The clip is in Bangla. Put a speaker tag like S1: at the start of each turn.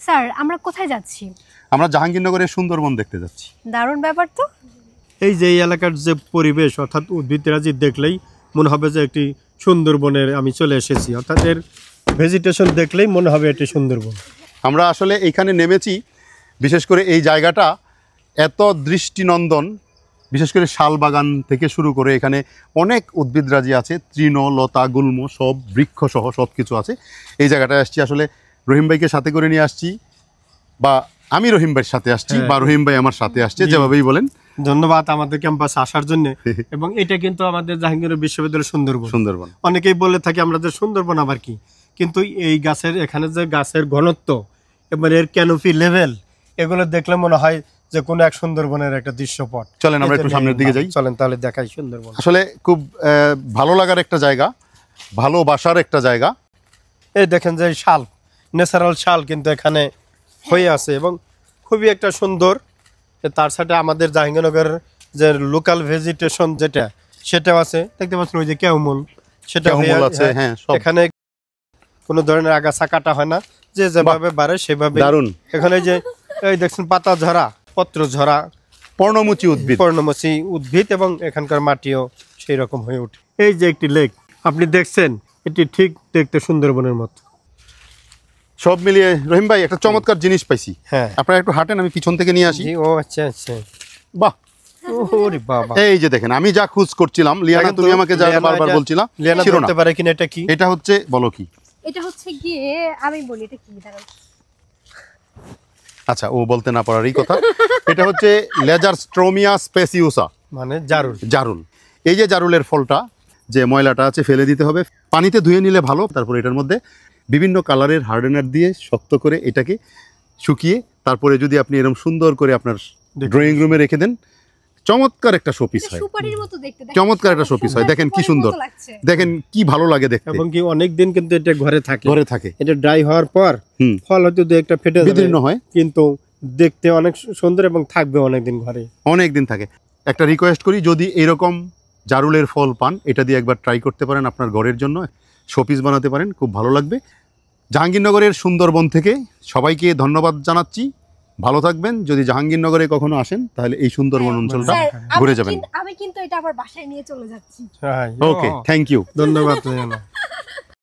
S1: স্যার আমরা কোথায় যাচ্ছি?
S2: আমরা জাহাঙ্গীরনগরের সুন্দরবন দেখতে যাচ্ছি।
S1: দারুণ ব্যাপার তো।
S3: এই যে এই এলাকার যে পরিবেশ অর্থাৎ উদ্ভিদরাজি দেখলেই মনে হবে যে একটি সুন্দরবনের আমি চলে এসেছি, অর্থাৎ এর ভেজিটেশন দেখলেই মনে হবে এটি সুন্দরবন।
S2: আমরা আসলে এইখানে নেমেছি, বিশেষ করে এই জায়গাটা এত দৃষ্টিনন্দন, বিশেষ করে শাল বাগান থেকে শুরু করে এখানে অনেক উদ্ভিদরাজি আছে, তৃণ লতা গুল্ম সব বৃক্ষসহ সব কিছু আছে। এই জায়গাটায় আসছি আসলে রহিম ভাইকে সাথে করে নিয়ে আসছি, বা আমি রহিম ভাইয়ের সাথে আসছি, বা রহিম ভাই আমার সাথে আসছে, যেভাবেই বলেন।
S3: ধন্যবাদ আমাদের ক্যাম্পাসে আসার জন্য। এবং এটা কিন্তু আমাদের জাহাঙ্গীরনগর বিশ্ববিদ্যালয়ের সুন্দরবন। অনেকেই বলে থাকে আমাদের সুন্দরবন আবার কি, কিন্তু এই গাছের এখানে যে গাছের ঘনত্ব এবং এর ক্যানোপি লেভেল, এগুলো দেখলে মনে হয় যে কোনো এক সুন্দরবনের একটা দৃশ্যপট।
S2: চলেন আমরা একটু সামনের দিকে যাই।
S3: চলেন তাহলে দেখাই সুন্দরবন।
S2: আসলে খুব ভালো লাগার একটা জায়গা, ভালোবাসার একটা জায়গা।
S3: এই দেখেন যে শাল, ন্যাচারাল শাল কিন্তু এখানে হয়ে আছে এবং খুবই একটা সুন্দর। তার সাথে আমাদের জাহাঙ্গীরনগরের যে লোকাল ভেজিটেশন যেটা সেটাও আছে, দেখতে পাচ্ছেন ওই যে কেউমল, সেটা আছে। হ্যাঁ, এখানে কোনো ধরনের আগাছা কাটা হয় না, যে যেভাবে বাড়ে সেভাবে। দারুণ। এখানে যে এই দেখছেন পাতা ঝরা, পত্র ঝরা, পর্ণমোচী উদ্ভিদ এবং এখানকার মাটিও সেই রকম হয়ে ওঠে। এই যে একটি লেক আপনি দেখছেন, এটি ঠিক দেখতে সুন্দরবনের মতো।
S2: সব মিলিয়ে রহিম ভাই একটা চমৎকার জিনিস পাইছি। হ্যাঁ, আপনারা একটু হাঁটেন, আমি পিছন থেকে নিয়ে আসি।
S3: ও আচ্ছা আচ্ছা,
S2: বাহ,
S3: ওরে বাবা।
S2: এই যে দেখেন, আমি যা খোঁজ করছিলাম, লিয়ানা তুমি আমাকে যা বারবার বলছিলা,
S3: লিয়ানা বলতে পারে কিনা এটা কি?
S2: এটা হচ্ছে, বলো কি
S1: এটা হচ্ছে গিয়ে, আমি বলি এটা কি দাঁড়াও।
S2: আচ্ছা, ও বলতে না পারারই কথা। এটা হচ্ছে লেজারস্ট্রোমিয়া স্পেসিউসা,
S3: মানে জারুল।
S2: এই যে জারুলের ফলটা, যে ময়লাটা আছে ফেলে দিতে হবে, পানিতে ধুয়ে নিলে ভালো। তারপর এটার মধ্যে বিভিন্ন কালারের হার্ডেনার দিয়ে শক্ত করে এটাকে শুকিয়ে, তারপরে যদি আপনি এরকম সুন্দর করে আপনার ড্রয়িং রুমে রেখে দেন, চমৎকার একটা শোপিস হয়। চমৎকার একটা শোপিস হয়। দেখেন কি সুন্দর, দেখেন কি ভালো লাগে দেখতে।
S3: এবং কি অনেক দিন কিন্তু এটা ঘরে থাকে। এটা ড্রাই হওয়ার পর ফল হয়তো দু একটা ফেটে
S2: বিদীর্ণ হয়,
S3: কিন্তু দেখতে অনেক সুন্দর এবং থাকবে অনেক দিন ঘরে,
S2: অনেক দিন থাকে। একটা রিকোয়েস্ট করি, যদি এরকম জারুলের ফল পান, এটা দিয়ে একবার ট্রাই করতে পারেন, আপনার ঘরের জন্য শোপিস বানাতে পারেন, খুব ভালো লাগবে। জাহাঙ্গীরনগরের সুন্দরবন থেকে সবাইকে ধন্যবাদ জানাচ্ছি। ভালো থাকবেন। যদি জাহাঙ্গীরনগরে কখনো আসেন, তাহলে এই সুন্দরবন অঞ্চলটা ঘুরে যাবেন।
S1: আমি কিন্তু এটা আবার বাসায় নিয়ে চলে যাচ্ছি।
S2: ওকে, থ্যাংক ইউ,
S3: ধন্যবাদ।